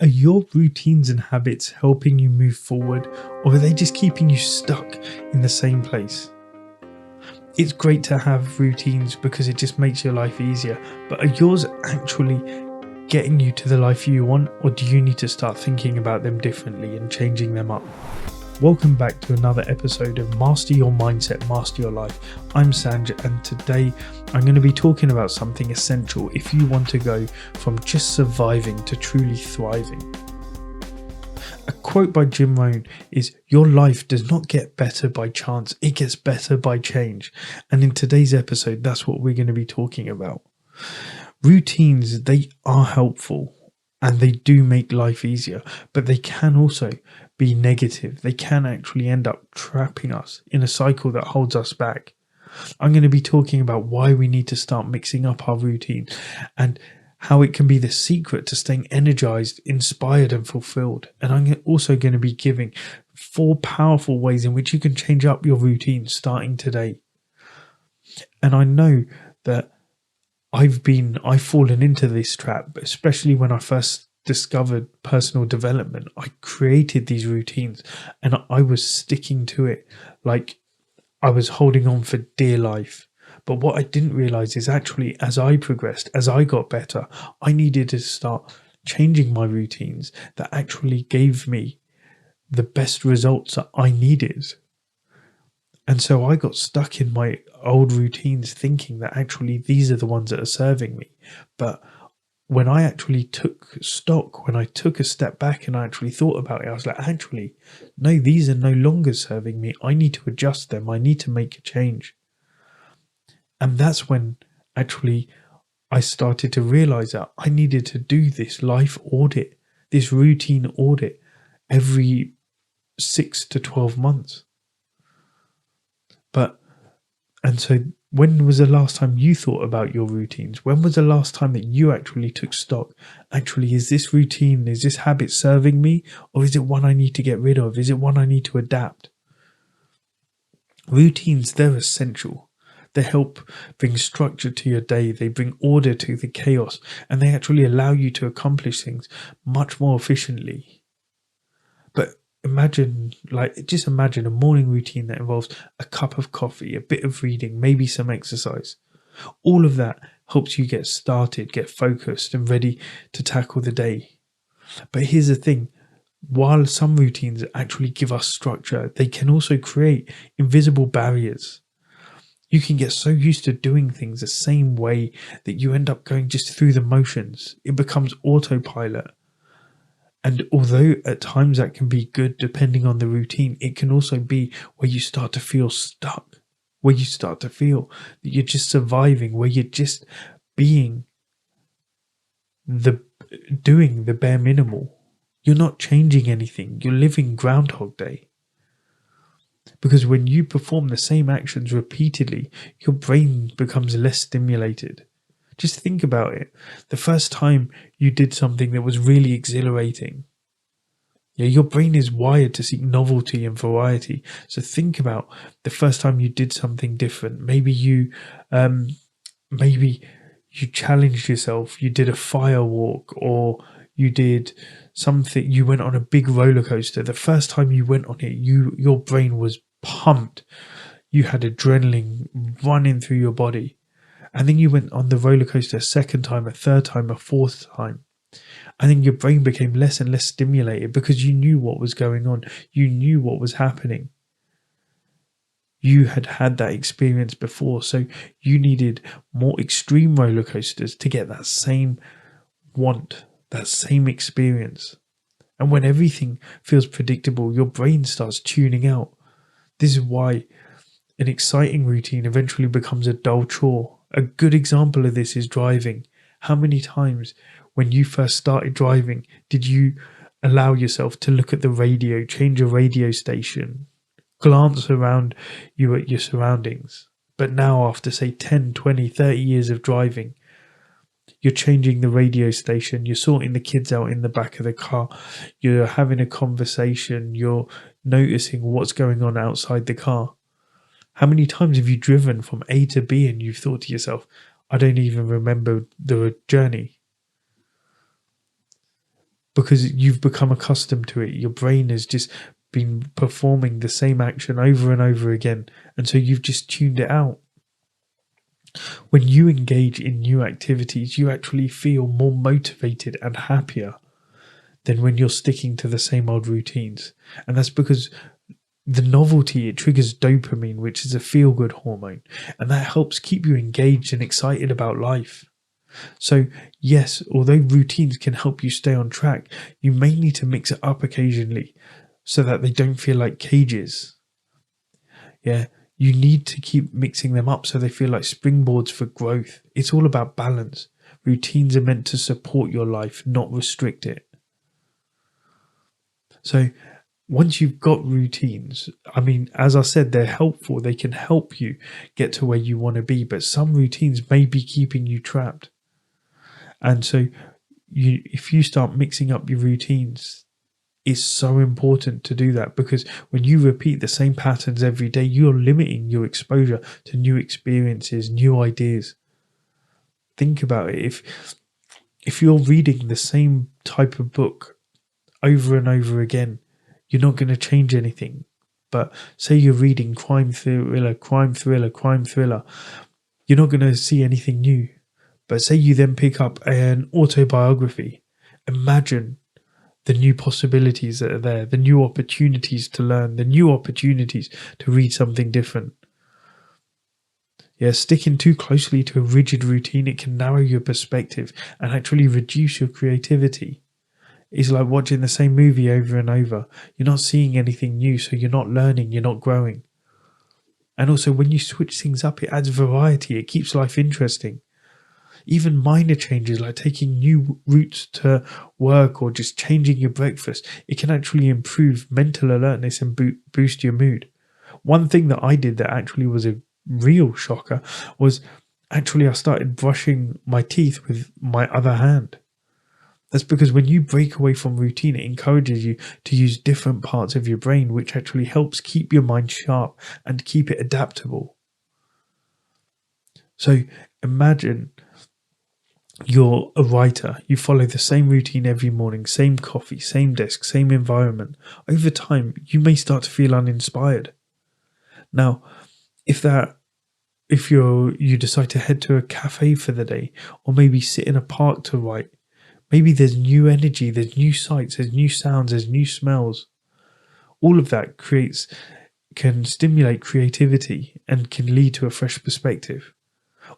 Are your routines and habits helping you move forward, or are they just keeping you stuck in the same place? It's great to have routines because it just makes your life easier, but are yours actually getting you to the life you want, or do you need to start thinking about them differently and changing them up? Welcome back to another episode of Master Your Mindset, Master Your Life. I'm Sanj, and today I'm going to be talking about something essential if you want to go from just surviving to truly thriving. A quote by Jim Rohn is, "Your life does not get better by chance, it gets better by change." And in today's episode, that's what we're going to be talking about. Routines, they are helpful and they do make life easier, but they can also be negative. They can actually end up trapping us in a cycle that holds us back. I'm going to be talking about why we need to start mixing up our routine and how it can be the secret to staying energized, inspired, and fulfilled. And I'm also going to be giving 4 powerful ways in which you can change up your routine starting today. And I know that I've fallen into this trap, especially when I first discovered personal development. I created these routines and I was sticking to it like I was holding on for dear life. But what I didn't realize is actually as I progressed, as I got better, I needed to start changing my routines that actually gave me the best results that I needed. And so I got stuck in my old routines thinking that actually these are the ones that are serving me. But when I actually took stock, when I took a step back and I actually thought about it, I was like, actually, no, these are no longer serving me. I need to adjust them. I need to make a change. And that's when actually I started to realize that I needed to do this life audit, this routine audit every 6 to 12 months. And so when was the last time you thought about your routines? When was the last time that you actually took stock? Actually, is this routine, is this habit serving me? Or is it one I need to get rid of? Is it one I need to adapt? Routines, they're essential. They help bring structure to your day. They bring order to the chaos. And they actually allow you to accomplish things much more efficiently. But just imagine a morning routine that involves a cup of coffee, a bit of reading, maybe some exercise. All of that helps you get started, get focused and ready to tackle the day. But here's the thing, while some routines actually give us structure, they can also create invisible barriers. You can get so used to doing things the same way that you end up going just through the motions. It becomes autopilot. And although at times that can be good depending on the routine, it can also be where you start to feel stuck, where you start to feel that you're just surviving, where you're just doing the bare minimal. You're not changing anything. You're living Groundhog Day. Because when you perform the same actions repeatedly, your brain becomes less stimulated. Just think about it. The first time you did something that was really exhilarating, your brain is wired to seek novelty and variety. So think about the first time you did something different. Maybe you challenged yourself. You did a fire walk, or you did something. You went on a big roller coaster. The first time you went on it, your brain was pumped. You had adrenaline running through your body. And then you went on the roller coaster a second time, a third time, a fourth time. And then your brain became less and less stimulated because you knew what was going on. You knew what was happening. You had had that experience before. So you needed more extreme roller coasters to get that same want, that same experience. And when everything feels predictable, your brain starts tuning out. This is why an exciting routine eventually becomes a dull chore. A good example of this is driving. How many times when you first started driving did you allow yourself to look at the radio, change a radio station, glance around you at your surroundings? But now after say 10, 20, 30 years of driving, you're changing the radio station, you're sorting the kids out in the back of the car, you're having a conversation, you're noticing what's going on outside the car. How many times have you driven from A to B and you've thought to yourself, I don't even remember the journey? because you've become accustomed to it. Your brain has just been performing the same action over and over again, and so you've just tuned it out. When you engage in new activities, you actually feel more motivated and happier than when you're sticking to the same old routines. And that's because the novelty, it triggers dopamine, which is a feel-good hormone, and that helps keep you engaged and excited about life. So yes, although routines can help you stay on track, you may need to mix it up occasionally so that they don't feel like cages. Yeah, you need to keep mixing them up so they feel like springboards for growth. It's all about balance. Routines are meant to support your life, not restrict it. So once you've got routines, I mean, as I said, they're helpful. They can help you get to where you want to be, but some routines may be keeping you trapped. And so if you start mixing up your routines, it's so important to do that, because when you repeat the same patterns every day, you're limiting your exposure to new experiences, new ideas. Think about it. If you're reading the same type of book over and over again, you're not going to change anything. But say you're reading crime thriller, you're not going to see anything new. But say you then pick up an autobiography, imagine the new possibilities that are there, the new opportunities to learn, the new opportunities to read something different. Yeah, sticking too closely to a rigid routine, it can narrow your perspective and actually reduce your creativity. It's like watching the same movie over and over. You're not seeing anything new, so you're not learning, you're not growing. And also, when you switch things up, it adds variety, it keeps life interesting. Even minor changes like taking new routes to work or just changing your breakfast, it can actually improve mental alertness and boost your mood. One thing that I did that actually was a real shocker was actually I started brushing my teeth with my other hand. That's because when you break away from routine, it encourages you to use different parts of your brain, which actually helps keep your mind sharp and keep it adaptable. So imagine you're a writer, you follow the same routine every morning, same coffee, same desk, same environment. Over time, you may start to feel uninspired. Now, if you decide to head to a cafe for the day, or maybe sit in a park to write, maybe there's new energy, there's new sights, there's new sounds, there's new smells. All of that can stimulate creativity and can lead to a fresh perspective.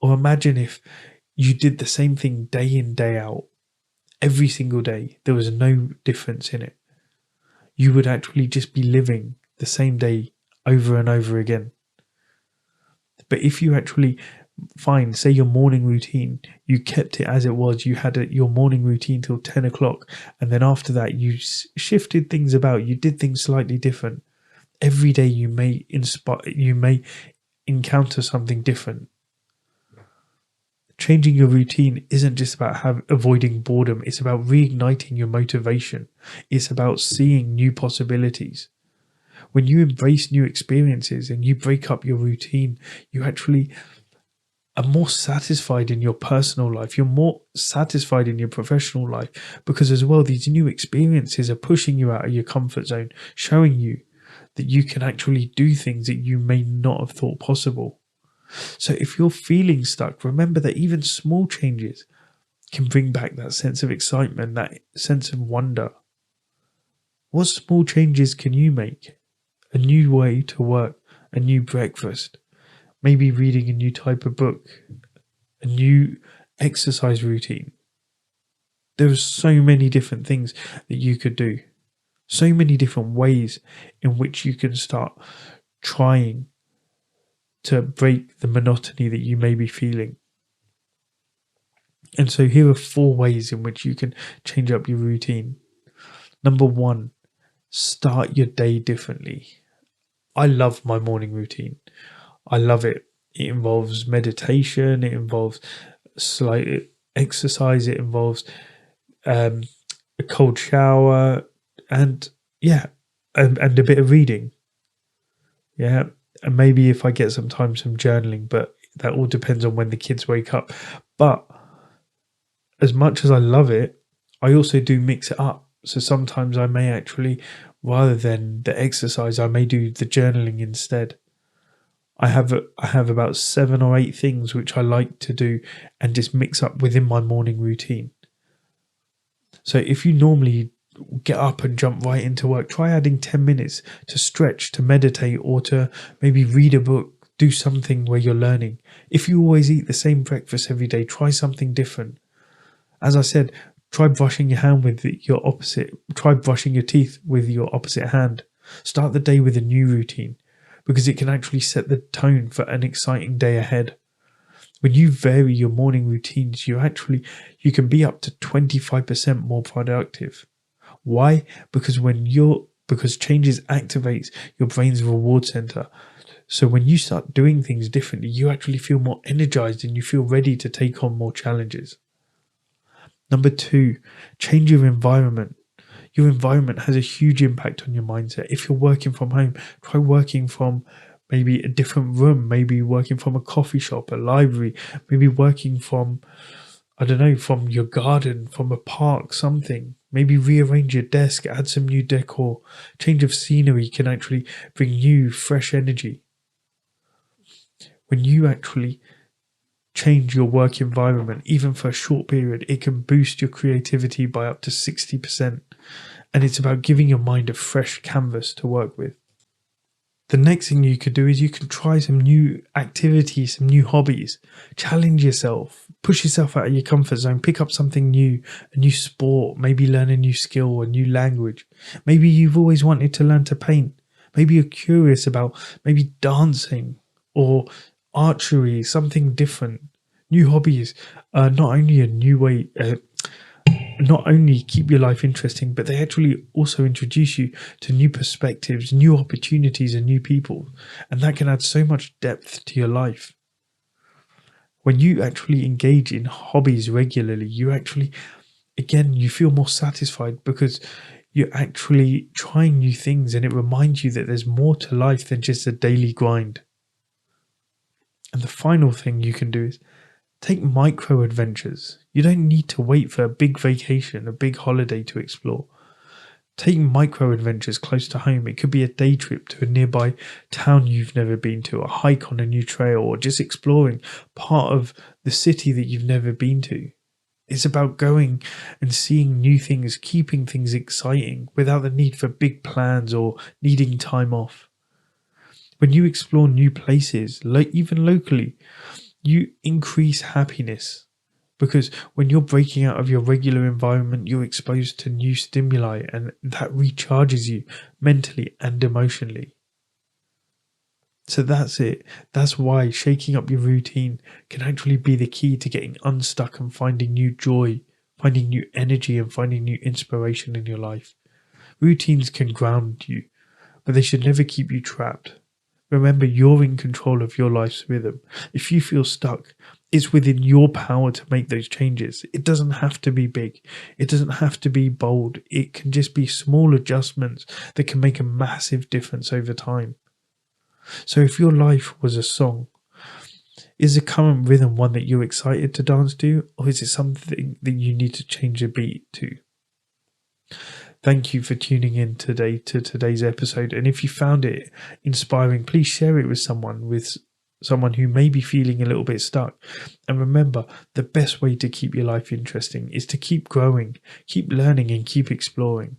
Or imagine if you did the same thing day in, day out, every single day. There was no difference in it. You would actually just be living the same day over and over again. But if you actually find, say, your morning routine, you kept it as it was, you had your morning routine till 10 o'clock, and then after that you shifted things about, you did things slightly different. Every day you may encounter something different. Changing your routine isn't just about avoiding boredom. It's about reigniting your motivation. It's about seeing new possibilities. When you embrace new experiences and you break up your routine, you actually are more satisfied in your personal life. You're more satisfied in your professional life, because as well, these new experiences are pushing you out of your comfort zone, showing you that you can actually do things that you may not have thought possible. So if you're feeling stuck, remember that even small changes can bring back that sense of excitement, that sense of wonder. What small changes can you make? A new way to work, a new breakfast, maybe reading a new type of book, a new exercise routine. There's so many different things that you could do. So many different ways in which you can start trying to break the monotony that you may be feeling. And so here are 4 ways in which you can change up your routine. Number 1, start your day differently. I love my morning routine. I love it. It involves meditation. It involves slight exercise. It involves a cold shower, and and a bit of reading. Yeah. And maybe if I get some journaling, but that all depends on when the kids wake up. But as much as I love it, I also do mix it up. So sometimes I may actually, rather than the exercise, I may do the journaling instead. I have about 7 or 8 things which I like to do and just mix up within my morning routine. So if you normally get up and jump right into work, try adding 10 minutes to stretch, to meditate, or to maybe read a book, do something where you're learning. If you always eat the same breakfast every day, try something different. As I said, try brushing your teeth with your opposite hand. Start the day with a new routine, because it can actually set the tone for an exciting day ahead. When you vary your morning routines, you can be up to 25% more productive. Why? Because changes activates your brain's reward center. So when you start doing things differently, you actually feel more energized and you feel ready to take on more challenges. Number 2, change your environment. Your environment has a huge impact on your mindset. If you're working from home, try working from maybe a different room, maybe working from a coffee shop, a library, maybe working from, I don't know, from your garden, from a park, something. Maybe rearrange your desk, add some new decor. Change of scenery can actually bring new, fresh energy. When you actually change your work environment, even for a short period, it can boost your creativity by up to 60%. And it's about giving your mind a fresh canvas to work with. The next thing you could do is you can try some new activities, some new hobbies. Challenge yourself, push yourself out of your comfort zone, pick up something new, a new sport, maybe learn a new skill, a new language. Maybe you've always wanted to learn to paint. Maybe you're curious about maybe dancing or archery, something different. New hobbies are not only keep your life interesting, but they actually also introduce you to new perspectives, new opportunities, and new people. And that can add so much depth to your life. When you actually engage in hobbies regularly, you feel more satisfied because you're actually trying new things, and it reminds you that there's more to life than just a daily grind. And the final thing you can do is take micro adventures. You don't need to wait for a big vacation, a big holiday to explore. Take micro adventures close to home. It could be a day trip to a nearby town you've never been to, a hike on a new trail, or just exploring part of the city that you've never been to. It's about going and seeing new things, keeping things exciting without the need for big plans or needing time off. When you explore new places, even locally, you increase happiness, because when you're breaking out of your regular environment, you're exposed to new stimuli, and that recharges you mentally and emotionally. So that's it. That's why shaking up your routine can actually be the key to getting unstuck and finding new joy, finding new energy, and finding new inspiration in your life. Routines can ground you, but they should never keep you trapped. Remember, you're in control of your life's rhythm. If you feel stuck, it's within your power to make those changes. It doesn't have to be big. It doesn't have to be bold. It can just be small adjustments that can make a massive difference over time. So if your life was a song, is the current rhythm one that you're excited to dance to, or is it something that you need to change the beat to? Thank you for tuning in today to today's episode. And if you found it inspiring, please share it with someone who may be feeling a little bit stuck. And remember, the best way to keep your life interesting is to keep growing, keep learning, and keep exploring.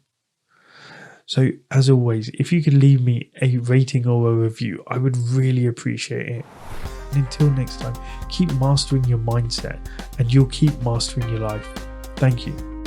So as always, if you could leave me a rating or a review, I would really appreciate it. And until next time, keep mastering your mindset and you'll keep mastering your life. Thank you.